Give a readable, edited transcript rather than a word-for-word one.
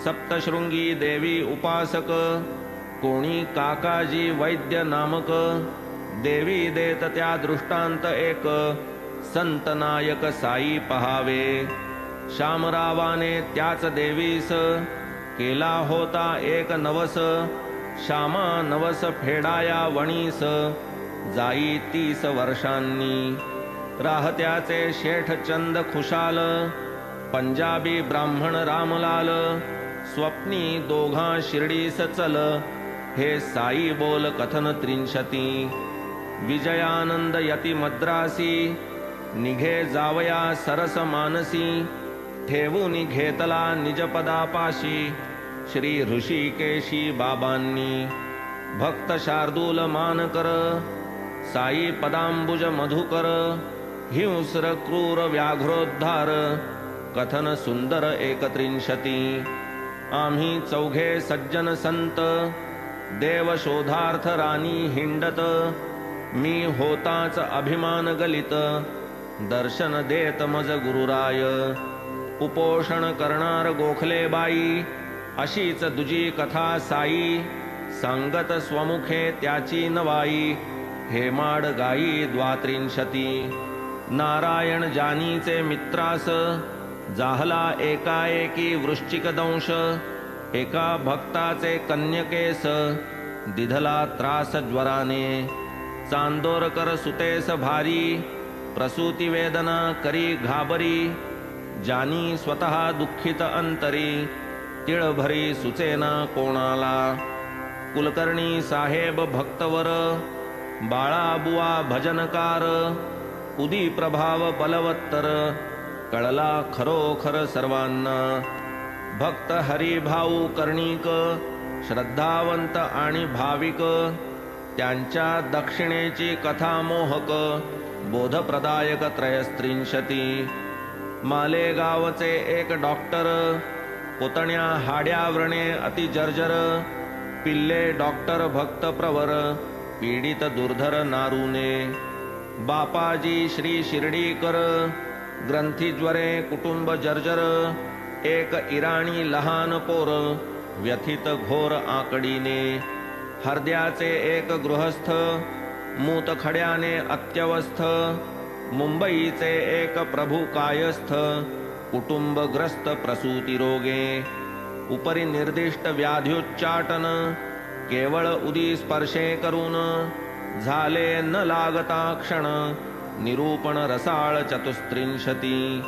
सप्तशृंगी देवी उपासक, कोणी काकाजी वैद्य नामक। देवी देत त्या दृष्टांत एक, संत नायक साई पहावे। शामरावाने त्याच देवीस, केला होता एक नवस। श्यामा नवस फेडाया वणीस, जाई 30 वर्षांनी। राहत्याचे शेठ चंद खुशाल, पंजाबी ब्राह्मण रामलाल। स्वप्नी दोघा शिर्डीस चल, हे साई बोल कथन 63। विजयानंद यती मद्रासी, निघे जावया सरस मानसी। ठेवून घेतला निजपदापाशी, श्री ऋषिकेशी बाबांनी। भक्त शार्दूल मानकर, साई पदांबुज मधुकर। हिंस्र क्रूर व्याघ्रोद्धार, कथन सुंदर 31। आम्ही चौघे सज्जन संत, देव शोधार्थ राणी हिंडत। मी होताच अभिमान गलित, दर्शन देत मज गुरुराय। उपोषण करणार गोखले बाई, अशीच दुजी कथा साई। सांगत स्वमुखे त्याची नवाई, हेमाड गाई 32। नारायण जानीचे मित्रास, जाहला एकाएकी वृश्चिक दंश। एका भक्ताचे कन्यकेस, दिधला त्रास ज्वराने। चांदोरकर सुतेस भारी, प्रसूती वेदना करी घाबरी। जानी स्वतः दुःखित अंतरी, तिळभरी सुचेना कोणाला। कुलकर्णी साहेब भक्तवर, बाळाबुवा भजनकार। उदी प्रभाव बलवत्तर, कळला खरोखर सर्वांना। भक्त हरिभाऊ कर्णिक, श्रद्धावंत आणि भाविक। त्यांच्या दक्षिणेची कथा मोहक, बोधप्रदायक 63। मालेगावचे एक डॉक्टर, पुतण्या हाड्या व्रणे अति जर्जर। पिल्ले डॉक्टर भक्त प्रवर, पीडित दुर्धर नारूने। बापाजी श्री शिर्डीकर, ग्रंथीज्वरे कुटुंब जर्जर। एक इराणी लहान पोर, व्यथित घोर आकडीने। हरद्याचे एक गृहस्थ, मूतखड्याने अत्यवस्थ। मुंबईचे एक प्रभू कायस्थ, कुटुंबग्रस्त प्रसूती रोगे। उपरी निर्दिष्ट व्याध्युच्चाटन, केवळ उदी स्पर्शे करून। झाले न लागता क्षण, निरूपण रसाळ 34।